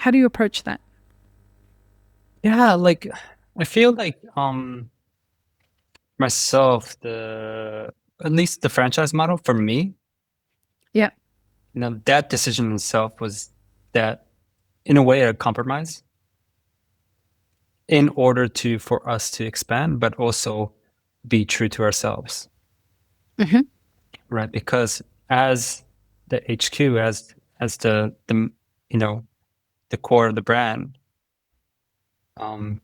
How do you approach that? Yeah, like I feel like myself, at least the franchise model for me, Yeah. that decision itself was that in a way a compromise in order for us to expand, but also be true to ourselves, Mm-hmm. right? Because as the HQ, as the you know the core of the brand, um,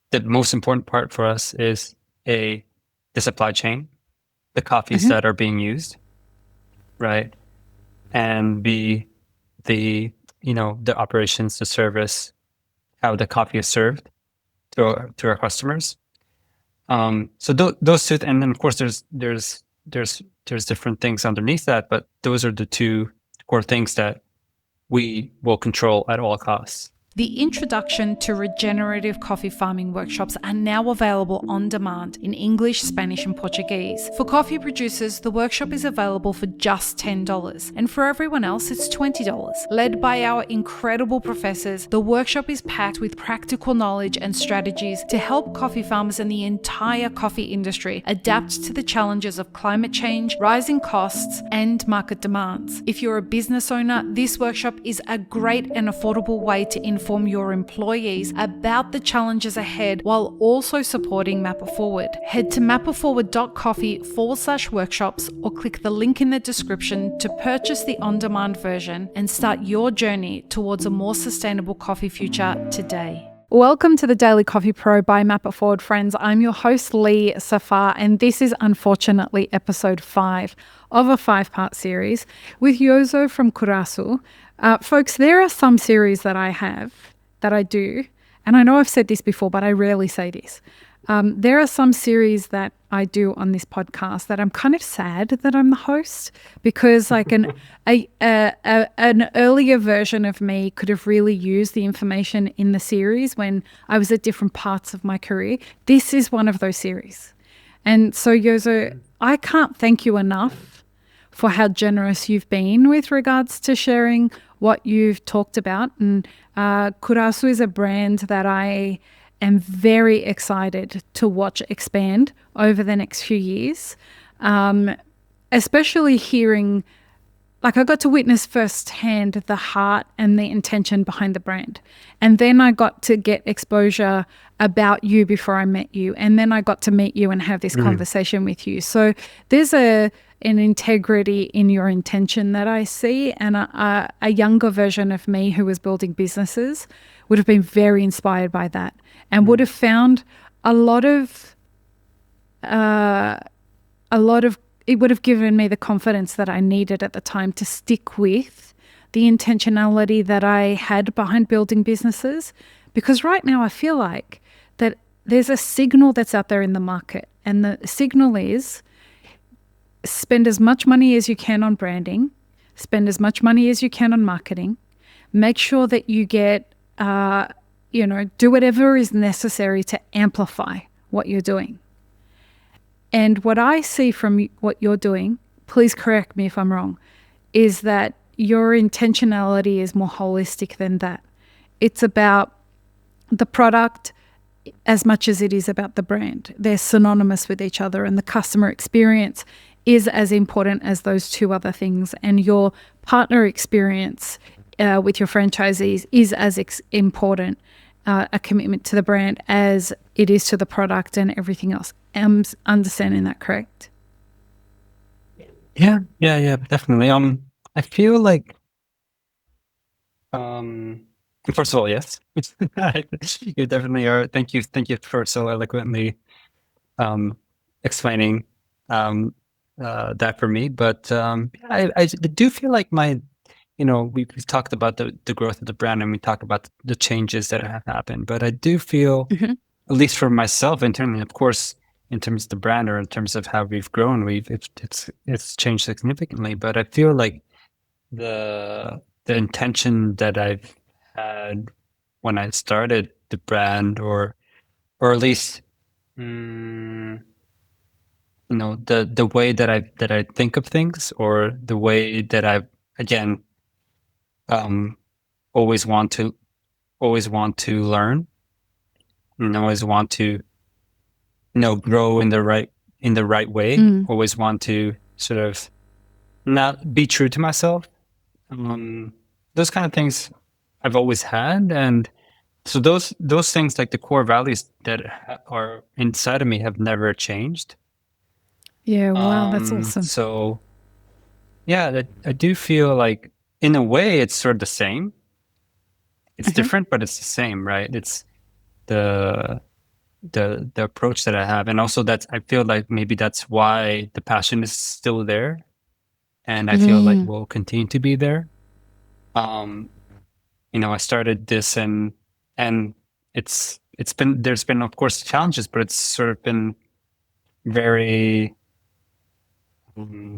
the most important part for us is the supply chain, the coffees Mm-hmm. that are being used, right? And B, the operations, the service, how the coffee is served to our customers. So those two, and then of course there's different things underneath that, but those are the two core things that we will control at all costs. The introduction to regenerative coffee farming workshops are now available on demand in English, Spanish, and Portuguese. For coffee producers, the workshop is available for just $10, and for everyone else, it's $20. Led by our incredible professors, the workshop is packed with practical knowledge and strategies to help coffee farmers and the entire coffee industry adapt to the challenges of climate change, rising costs, and market demands. If you're a business owner, this workshop is a great and affordable way to inform your employees about the challenges ahead while also supporting Mapper Forward. Head to mapperforward.coffee/workshops or click the link in the description to purchase the on-demand version and start your journey towards a more sustainable coffee future today. Welcome to the Daily Coffee Pro by Mapper Forward, friends. I'm your host, Lee Safar, and this is unfortunately episode 5 of a 5-part series with Yozo from Kurasu. Folks, there are some series that I do, and I know I've said this before, but I rarely say this. There are some series that I do on this podcast that I'm kind of sad that I'm the host, because like an earlier version of me could have really used the information in the series when I was at different parts of my career. This is one of those series. And so, Yozo, I can't thank you enough for how generous you've been with regards to sharing what you've talked about. And Kurasu is a brand that I am very excited to watch expand over the next few years, especially hearing, like I got to witness firsthand the heart and the intention behind the brand. And then I got to get exposure about you before I met you. And then I got to meet you and have this conversation with you. So there's an integrity in your intention that I see. And a younger version of me who was building businesses would have been very inspired by that and would have found it would have given me the confidence that I needed at the time to stick with the intentionality that I had behind building businesses. Because right now I feel like that there's a signal that's out there in the market, and the signal is spend as much money as you can on branding, spend as much money as you can on marketing, make sure that you get, do whatever is necessary to amplify what you're doing. And what I see from what you're doing, please correct me if I'm wrong, is that your intentionality is more holistic than that. It's about the product as much as it is about the brand. They're synonymous with each other, and the customer experience is as important as those two other things. And your partner experience with your franchisees is as important a commitment to the brand as it is to the product and everything else. I'm understanding that correct? Yeah, definitely. I feel like, first of all, yes, you definitely are. Thank you for so eloquently explaining that for me. But I do feel like we've talked about the growth of the brand, and we talked about the changes that have happened. But I do feel, Mm-hmm. at least for myself internally, of course, in terms of the brand or in terms of how we've grown, it's changed significantly. But I feel like the intention that I've had when I started the brand, or at least the way that I think of things, or the way that I've again always want to learn and always want to grow in the right way. Always want to sort of not be true to myself. Those kind of things I've always had, and so those things, like the core values that are inside of me, have never changed. Yeah, wow, that's awesome. So yeah, I do feel like in a way it's sort of the same. It's different, but it's the same, right? It's the the approach that I have, and also that I feel like maybe that's why the passion is still there, and I feel like will continue to be there. I started this, and it's been, there's been of course challenges, but it's sort of been very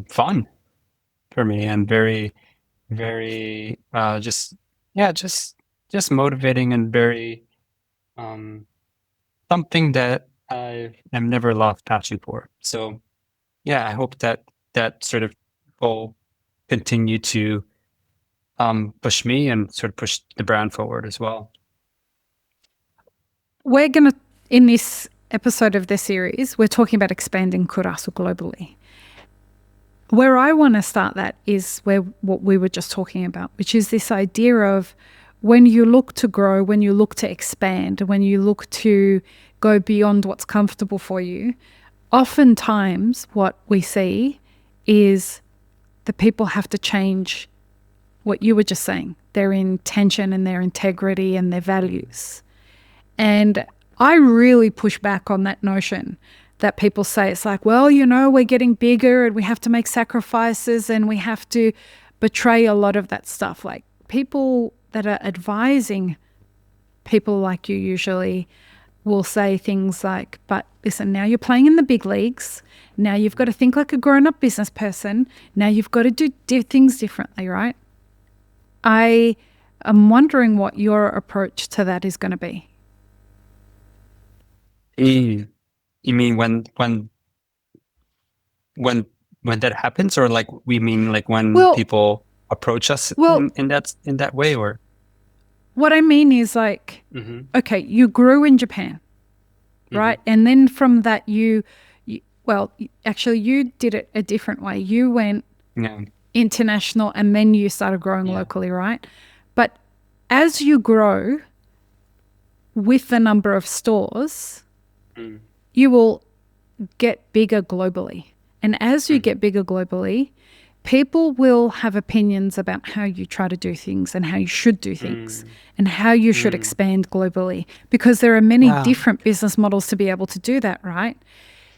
fun for me, and very very just yeah just motivating, and very something that I've never lost passion for. So yeah, I hope that that sort of will continue to push me and sort of push the brand forward as well. We're going to, in this episode of the series, we're talking about expanding Kurasu globally. Where I want to start that is where what we were just talking about, which is this idea of when you look to grow, when you look to expand, when you look to go beyond what's comfortable for you, oftentimes what we see is the people have to change what you were just saying, their intention and their integrity and their values. And I really push back on that notion that people say. It's like, well, we're getting bigger and we have to make sacrifices and we have to betray a lot of that stuff. Like, people that are advising people like you usually will say things like, but listen, now you're playing in the big leagues. Now you've got to think like a grown-up business person. Now you've got to do things differently, right? I am wondering what your approach to that is going to be. You mean when that happens, or like we mean like when people approach us in that way, or? What I mean is like, okay, you grew in Japan, right? And then from that you actually you did it a different way. You went international and then you started growing locally, right? But as you grow with the number of stores, you will get bigger globally. And as you get bigger globally, people will have opinions about how you try to do things and how you should do things and how you should expand globally, because there are many different business models to be able to do that, right?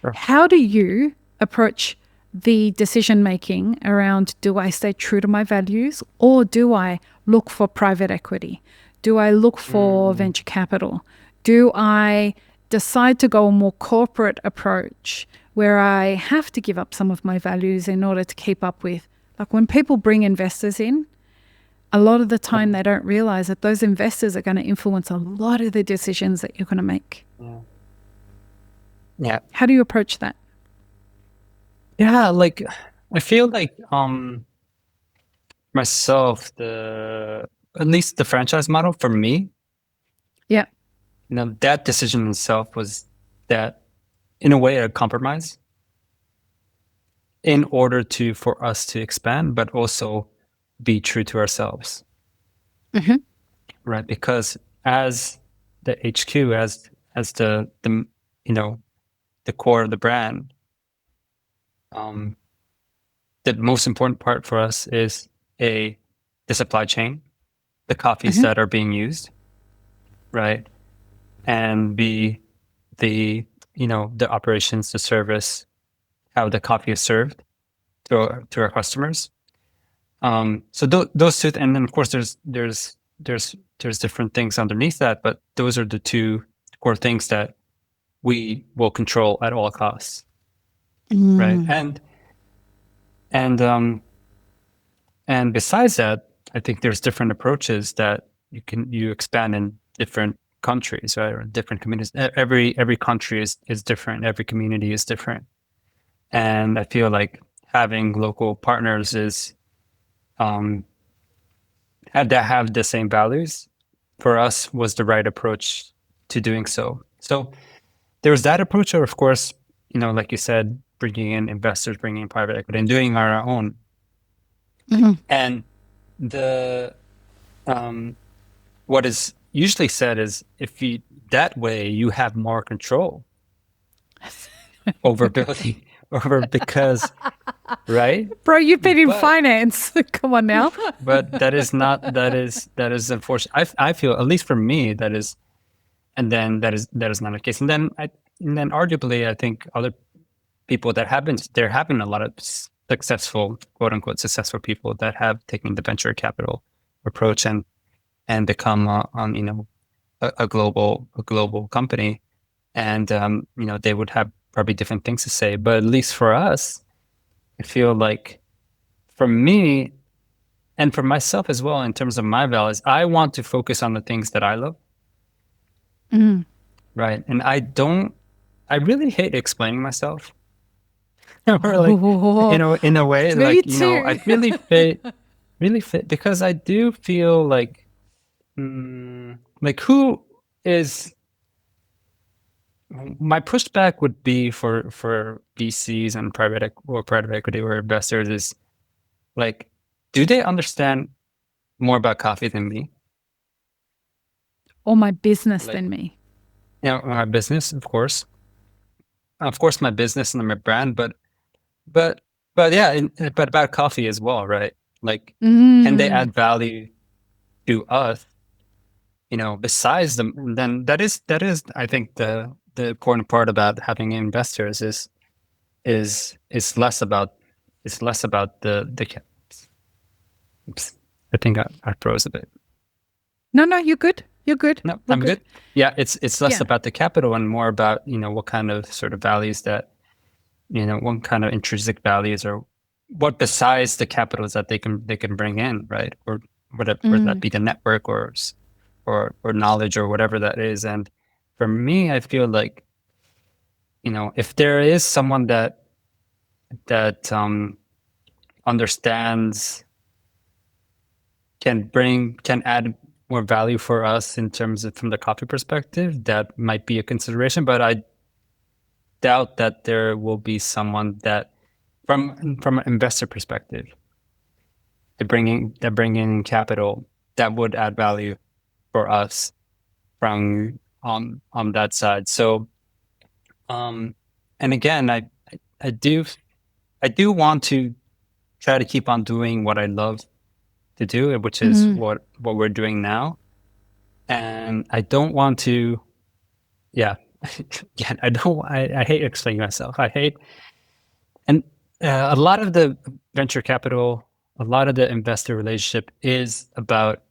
Sure. How do you approach the decision making around, do I stay true to my values, or do I look for private equity? Do I look for venture capital? Do I decide to go a more corporate approach where I have to give up some of my values in order to keep up with, like, when people bring investors in, a lot of the time they don't realize that those investors are going to influence a lot of the decisions that you're going to make. Yeah. How do you approach that? Yeah, like I feel like myself, at least the franchise model for me, Yeah. That decision itself was that, in a way, a compromise in order for us to expand, but also be true to ourselves. Right? Because as the HQ, as the the core of the brand, the most important part for us is the supply chain, the coffees that are being used, right? And B, the the operations, the service, how the coffee is served to our customers. So those two, and then of course there's different things underneath that, but those are the two core things that we will control at all costs, right? And besides that, I think there's different approaches that you expand in different countries, right, or different communities. Every country is different. Every community is different, and I feel like having local partners that have the same values, for us was the right approach to doing so. So there's that approach, or of course, like you said, bringing in investors, bringing in private equity, and doing our own. And the what is usually said is, that way you have more control over building, because, right? Bro, you've been in finance. Come on now. But that is unfortunate. I feel, at least for me, that is not the case. And then arguably, I think other people there have been a lot of successful, quote unquote, successful people that have taken the venture capital approach and become a global company. And they would have probably different things to say. But at least for us, I feel like, for me and for myself as well, in terms of my values, I want to focus on the things that I love. Right. And I really hate explaining myself. Or like, in a way, Me like, too. I really fit, because I do feel like, who is, my pushback would be for VCs and private equity or investors is, like, do they understand more about coffee than me? Or my business than me? My business, of course, my business and my brand, but yeah, but about coffee as well, right? Like, can they add value to us? Besides them, then that is, I think, the important part about having investors is less about the. Oops, I think I froze a bit. No, you're good. You're good. No, I'm good. Yeah, it's less about the capital and more about what kind of sort of values that what kind of intrinsic values, or what besides the capitals that they can bring in, right? Or whatever that be, the network or knowledge or whatever that is. And for me, I feel like if there is someone that understands, can add more value for us in terms of, from the coffee perspective, that might be a consideration. But I doubt that there will be someone that, from an investor perspective, they're bringing in capital that would add value for us from on that side. So, and again, I do want to try to keep on doing what I love to do, which is what we're doing now. And I don't want to, yeah, I hate explaining myself. And a lot of the venture capital, a lot of the investor relationship is about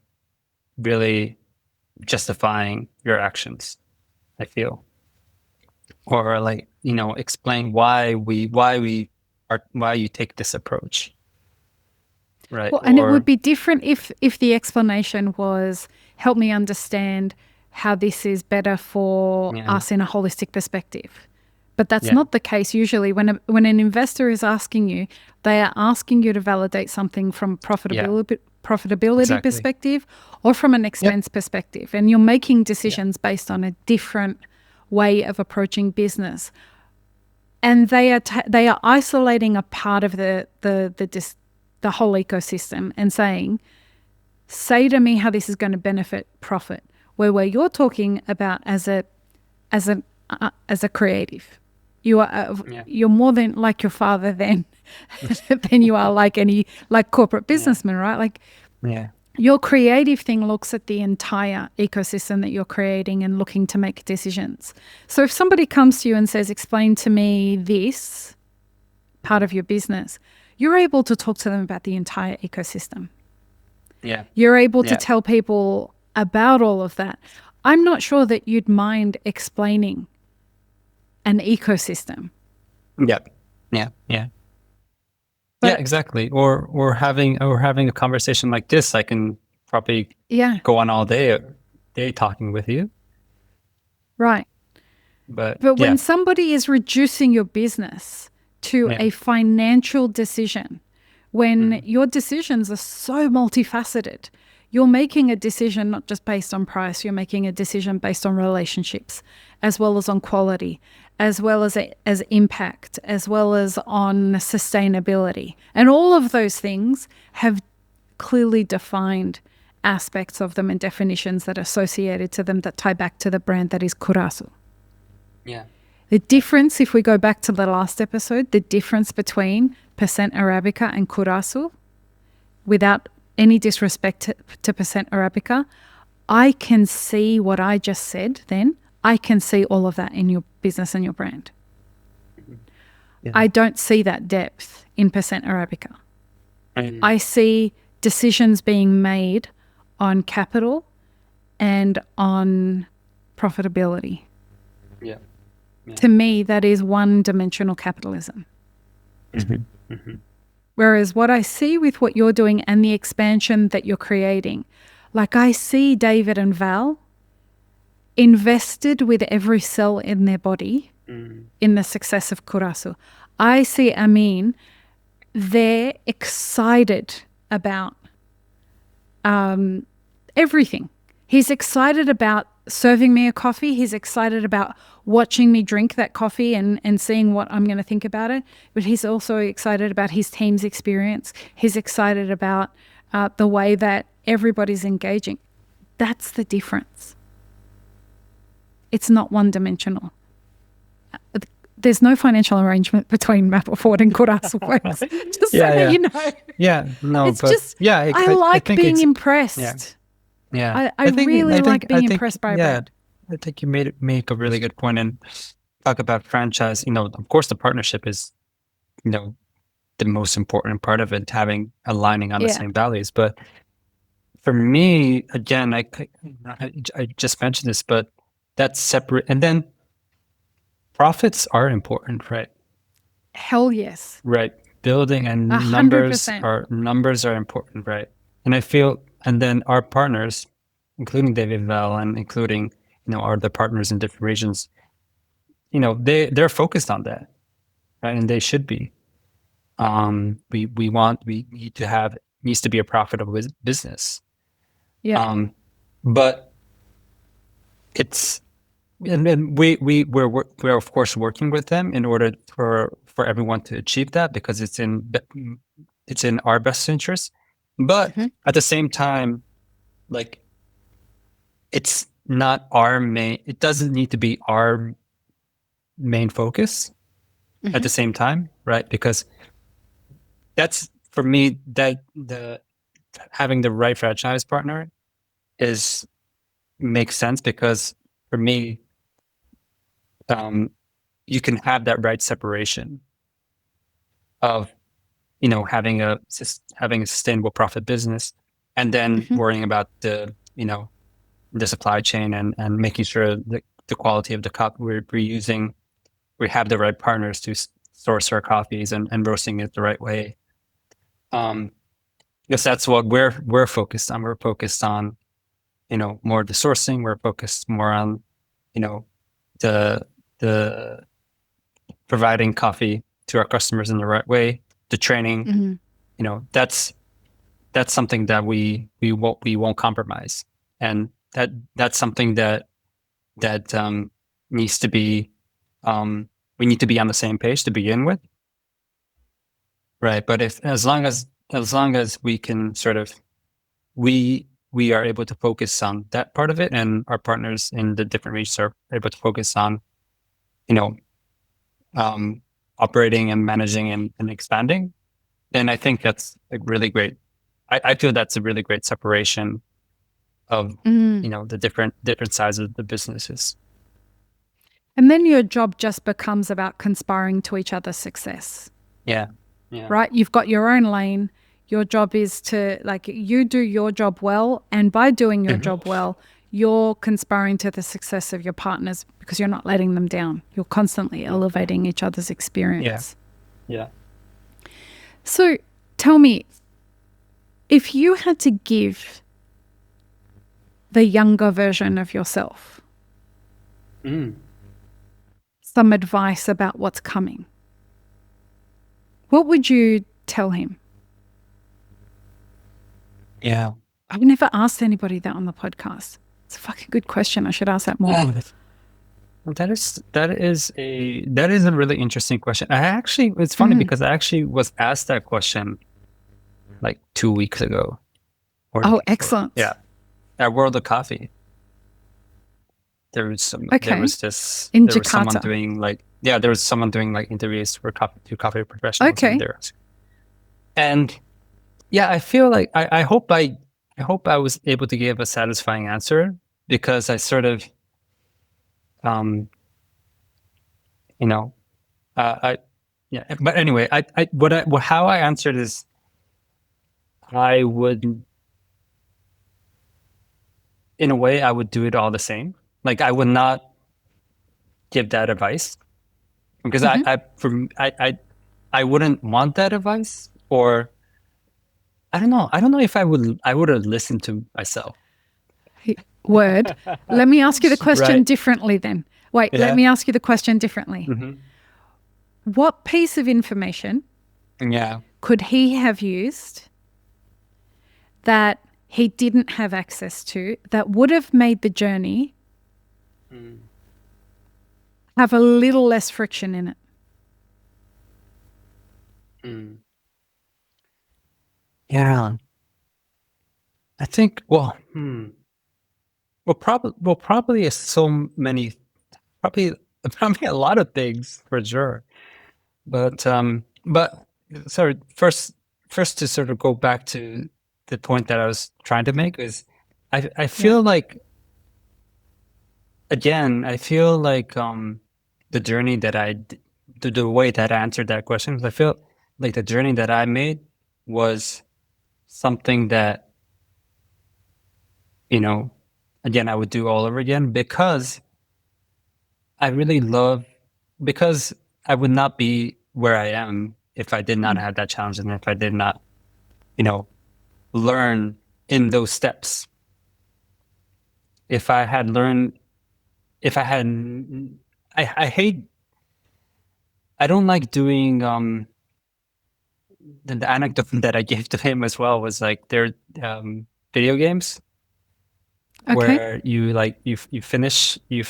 really justifying your actions, I feel, or like, explain why you take this approach. Right. Well, and it would be different if the explanation was, help me understand how this is better for us in a holistic perspective. But that's not the case usually. When an investor is asking you, they are asking you to validate something from profitability perspective, or from an expense perspective. And you're making decisions based on a different way of approaching business. And they are isolating a part of the whole ecosystem and saying, say to me how this is going to benefit profit. Where you're talking about as a creative, you're more than like your father than you are like any corporate businessman, right? Like, your creative thing looks at the entire ecosystem that you're creating and looking to make decisions. So if somebody comes to you and says, explain to me this part of your business, you're able to talk to them about the entire ecosystem. Yeah. You're able to tell people about all of that. I'm not sure that you'd mind explaining an ecosystem. Yeah. But, exactly. Or having a conversation like this, I can probably go on all day talking with you. Right. But when somebody is reducing your business to a financial decision, when your decisions are so multifaceted, you're making a decision not just based on price, you're making a decision based on relationships, as well as on quality, as well as impact, as well as on sustainability. And all of those things have clearly defined aspects of them and definitions that are associated to them that tie back to the brand that is Kurasu. Yeah. The difference, if we go back to the last episode, the difference between percent Arabica and Kurasu, without any disrespect to percent Arabica, I can see what I just said then. I can see all of that in your business and your brand. Yeah. I don't see that depth in percent Arabica. Mm. I see decisions being made on capital and on profitability. Yeah. Yeah. To me, that is one-dimensional capitalism. Mm-hmm. Mm-hmm. Whereas what I see with what you're doing and the expansion that you're creating, like I see David and Val invested with every cell in their body in the success of Kurasu. I see Amin, they're excited about everything. He's excited about serving me a coffee. He's excited about watching me drink that coffee and seeing what I'm going to think about it. But he's also excited about his team's experience. He's excited about the way that everybody's engaging. That's the difference. It's not one-dimensional. There's no financial arrangement between Mappleford and Kurasu Works. Just so that you know. Yeah, no, It's but just, yeah, I like think being it's- impressed. Yeah. Yeah, I really like being impressed by a brand. I think you make a really good point and talk about franchise. You know, of course, the partnership is, you know, the most important part of it, aligning on the Yeah. same values. But for me, again, I just mentioned this, but that's separate. And then profits are important, right? Hell yes. Right. Building and 100%. numbers are important, right? And I feel, and then our partners, including David Val and including, you know, our other partners in different regions, you know, they're focused on that, right? And they should be. We need to have, needs to be a profitable business. Yeah. But it's, and then we're of course working with them in order for everyone to achieve that, because it's in our best interest. But at the same time, like, it's not our main, it doesn't need to be our main focus at the same time, right? Because that's, for me, that having the right franchise partner makes sense, because for me, you can have that right separation of, you know, having a sustainable profit business, and then worrying about the, you know, the supply chain and making sure that the quality of the cup we're using, we have the right partners to source our coffees and roasting it the right way. Because that's what we're focused on. We're focused on, you know, more the sourcing. We're focused more on, you know, the providing coffee to our customers in the right way, the training. You know, that's something that we won't compromise, and that's something that needs to be, we need to be on the same page to begin with, right? But as long as we can sort of, we are able to focus on that part of it, and our partners in the different regions are able to focus on, you know, operating and managing and expanding, then I think that's a really great, I feel that's a really great separation of, you know, the different sides of the businesses. And then your job just becomes about conspiring to each other's success. Yeah. Right? You've got your own lane. Your job is to, like, you do your job well. And by doing your job well, you're conspiring to the success of your partners, because you're not letting them down. You're constantly elevating each other's experience. Yeah. So tell me, if you had to give the younger version of yourself some advice about what's coming, what would you tell him? Yeah. I've never asked anybody that on the podcast. It's a fucking good question. I should ask that more. That is a really interesting question. It's funny because I actually was asked that question like 2 weeks ago. Oh, excellent. Yeah, at World of Coffee. There was someone doing like interviews for coffee professionals. Okay. And yeah, I feel like I hope I was able to give a satisfying answer, because I sort of but anyway, how I answered is, I would, in a way, I would do it all the same. Like, I would not give that advice, because I wouldn't want that advice, or I don't know if I would have listened to myself. Word. Let me ask you the question Right. differently then. Wait, let me ask you the question differently. Mm-hmm. What piece of information could he have used that he didn't have access to, that would have made the journey have a little less friction in it? Yeah. I think, probably so many, probably a lot of things, for sure. But sorry, first to sort of go back to the point that I was trying to make is, I feel like, again, I feel like the journey that the way that I answered that question, I feel like the journey that I made was something that, again, I would do all over again, because I really because I would not be where I am if I did not have that challenge, and if I did not, learn in those steps. If I had learned, if I had, I don't like doing, the anecdote that I gave to him as well was like, they're video games where you finish, you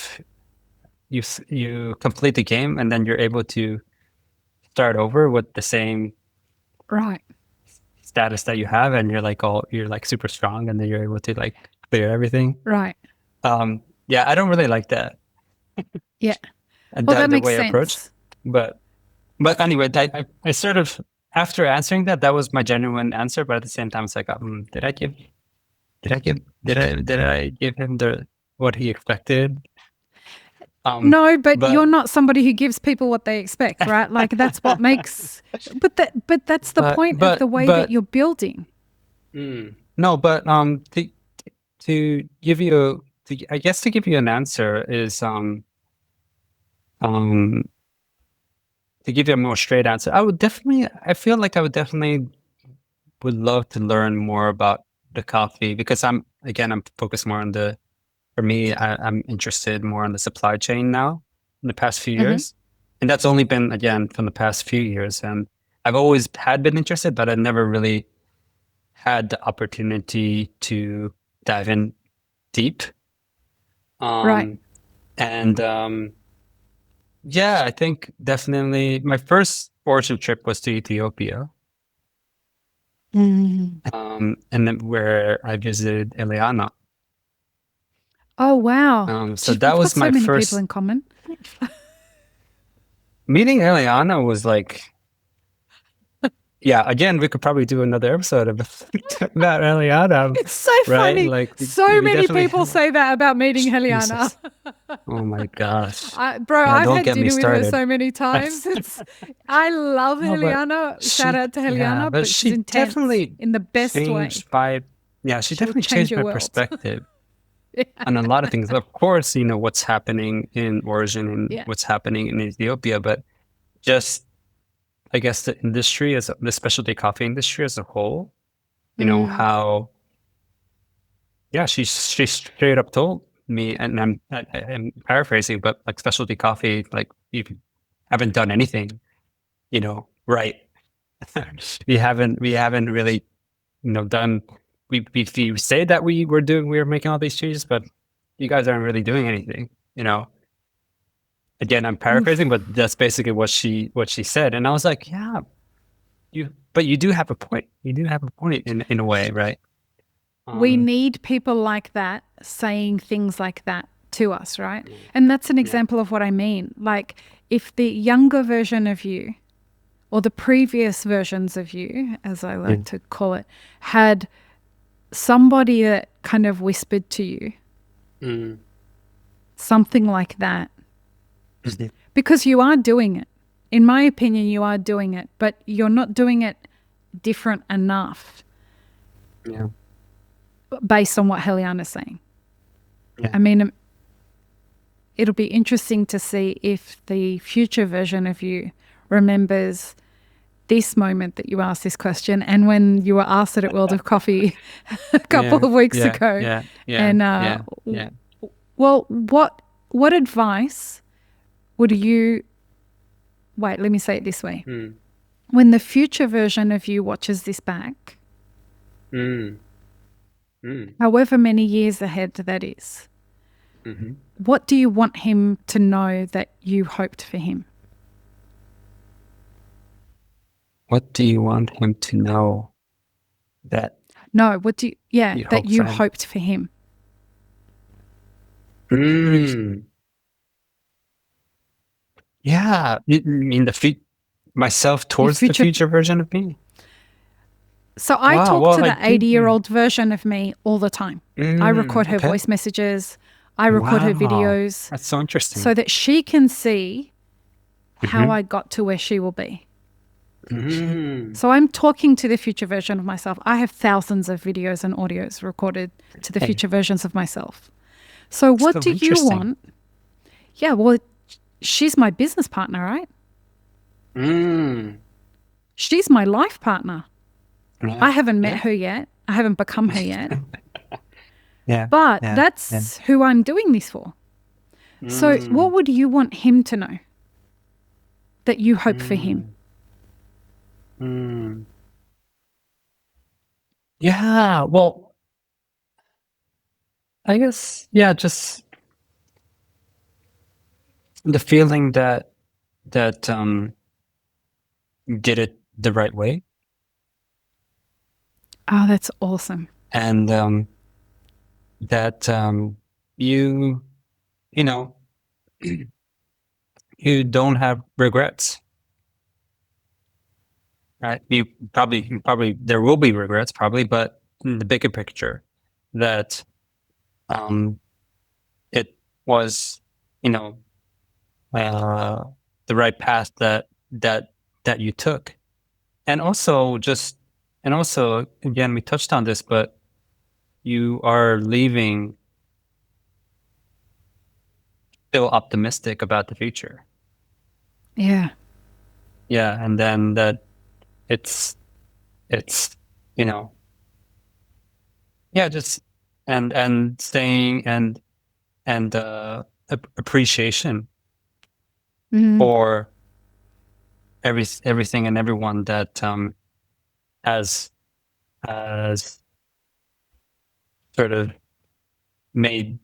complete the game, and then you're able to start over with the same status that you have, and you're like super strong, and then you're able to like clear everything. Right. Yeah, I don't really like that. Yeah. And Well, that the makes way I sense. approach. But anyway, I sort of, after answering that was my genuine answer. But at the same time, it's like, did I give him what he expected? No, but you're not somebody who gives people what they expect, right? Like, that's what makes. But that's the point of the way that you're building. No, but to give you, I guess, to give you an answer is to give you a more straight answer. I feel like I would definitely would love to learn more about the coffee, because I'm focused more on for me, I'm interested more on the supply chain now in the past few years. And that's only been, again, from the past few years. And I've always been interested, but I never really had the opportunity to dive in deep. Right. And yeah, I think definitely my first origin trip was to Ethiopia. And then where I visited Eliana. Oh, wow. So that was my many first people in common. meeting. Eliana was like, yeah, again, we could probably do another episode about Eliana. It's so right? funny. Like, so many people say that about meeting Eliana. Oh my gosh. I've had dinner with her so many times. I love Eliana. Shout out to Eliana, but she's intense definitely in the best way. She definitely changed my perspective on a lot of things. Of course, what's happening in origin and what's happening in Ethiopia, but just, I guess, the industry, the specialty coffee industry as a whole, how, she straight up told me, and I'm paraphrasing, but like, specialty coffee, like, you haven't done anything, right. we haven't really, we say that we were making all these changes, but you guys aren't really doing anything, you know. Again, I'm paraphrasing, but that's basically what she said. And I was like, yeah, but you do have a point. You do have a point in a way, right? We need people like that saying things like that to us, right? And that's an example of what I mean. Like, if the younger version of you, or the previous versions of you, as I like to call it, had somebody that kind of whispered to you, something like that, because you are doing it. In my opinion, you are doing it, but you're not doing it different enough. Yeah. Based on what Heliana's saying. Yeah. I mean, it'll be interesting to see if the future version of you remembers this moment that you asked this question, and when you were asked it at World of Coffee a couple of weeks ago. Well, what advice would you... Wait, let me say it this way. When the future version of you watches this back, however many years ahead that is, what do you want him to know that you hoped for him? What do you want him to know that... No, what do you... that you hoped for him. Yeah, you mean myself towards the future version of me? So I talk to the 80-year-old version of me all the time. I record her voice messages. I record her videos. That's so interesting. So that she can see how I got to where she will be. So I'm talking to the future version of myself. I have thousands of videos and audios recorded to the future versions of myself. So what do you want? Yeah, well, she's my business partner, right? She's my life partner. I haven't met her yet. I haven't become her yet. But that's who I'm doing this for. So what would you want him to know that you hope for him? Yeah, well, I guess, just the feeling that did it the right way. Oh, that's awesome. And that you know, you don't have regrets. Right? You probably there will be regrets, probably, but in the bigger picture, that it was, the right path that you took. And also again, we touched on this, but you are leaving still optimistic about the future. Yeah. Yeah, and then that it's just and saying and appreciation for everything and everyone that has sort of made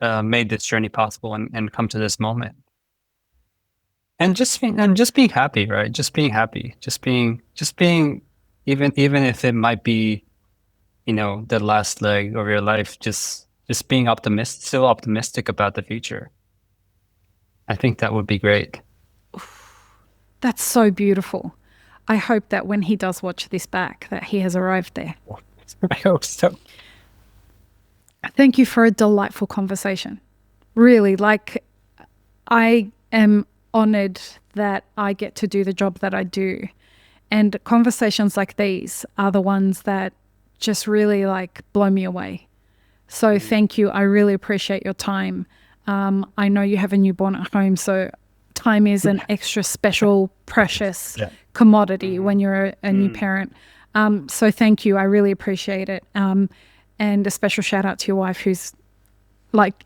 this journey possible and come to this moment. And just being happy, right? Just being happy, just being, even if it might be, the last leg of your life, just being still optimistic about the future. I think that would be great. That's so beautiful. I hope that when he does watch this back, that he has arrived there. I hope so. Thank you for a delightful conversation. Really, I am honored that I get to do the job that I do. And conversations like these are the ones that just really blow me away. So thank you. I really appreciate your time. I know you have a newborn at home, so time is an extra special, precious commodity when you're a new parent. So thank you. I really appreciate it. And a special shout out to your wife who's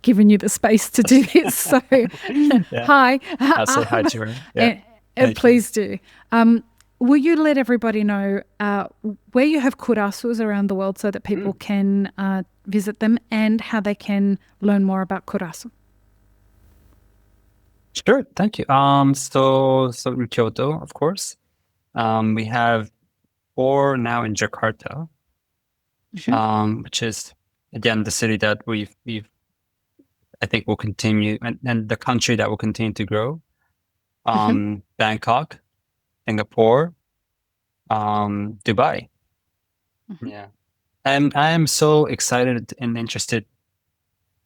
given you the space to do this. So hi. I'll say hi to her. Yeah. And please do. will you let everybody know where you have kurasus around the world so that people can visit them and how they can learn more about kurasu? Sure, thank you. So in Kyoto, of course, we have 4 now in Jakarta, which is again the city that we've I think will continue, and the country that will continue to grow. Bangkok, Singapore, Dubai. Yeah, and I am so excited and interested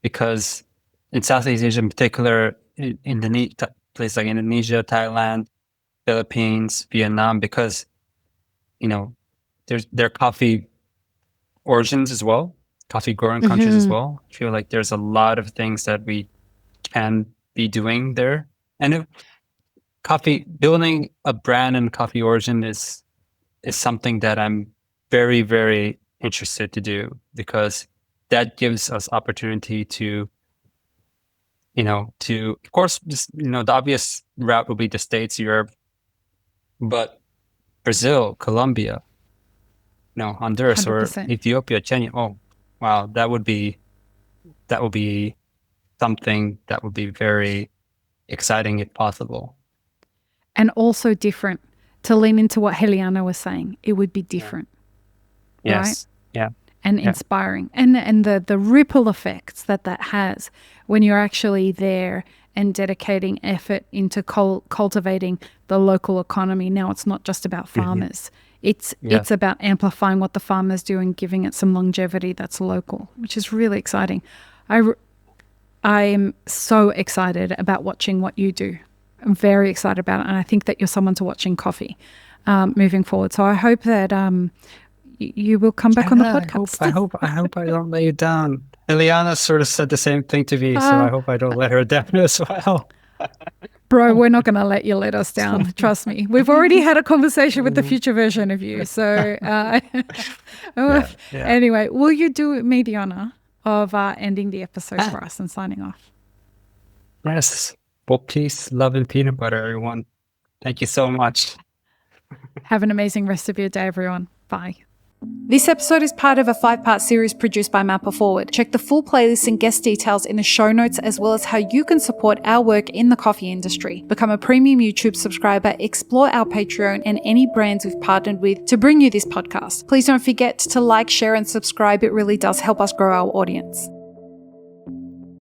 because in Southeast Asia, in particular, in places like Indonesia, Thailand, Philippines, Vietnam, because there are coffee origins as well, coffee growing countries as well. I feel like there's a lot of things that we can be doing there, and building a brand in coffee origin is something that I'm very, very interested to do, because that gives us opportunity to, of course, just, the obvious route would be the States, Europe, but Brazil, Colombia, Honduras 100%. or Ethiopia, Kenya. Oh, wow. That would be something that would be very exciting if possible. And also different. To lean into what Heliana was saying, it would be different. Yes. Right? Yeah. And inspiring. And the ripple effects that has when you're actually there and dedicating effort into cultivating the local economy. Now, it's not just about farmers. It's about amplifying what the farmers do and giving it some longevity that's local, which is really exciting. I am so excited about watching what you do. I'm very excited about it, and I think that you're someone to watch in coffee moving forward. So I hope that you will come back on the podcast. I hope I don't let you down. Eliana sort of said the same thing to me, so I hope I don't let her down as well. Bro, we're not going to let you let us down. Trust me. We've already had a conversation with the future version of you. So anyway, will you do me the honor of ending the episode for us and signing off? Yes. Well, peace, love, and peanut butter, everyone. Thank you so much. Have an amazing rest of your day, everyone. Bye. This episode is part of a 5-part series produced by Mapper Forward. Check the full playlist and guest details in the show notes, as well as how you can support our work in the coffee industry. Become a premium YouTube subscriber, explore our Patreon and any brands we've partnered with to bring you this podcast. Please don't forget to like, share, and subscribe. It really does help us grow our audience.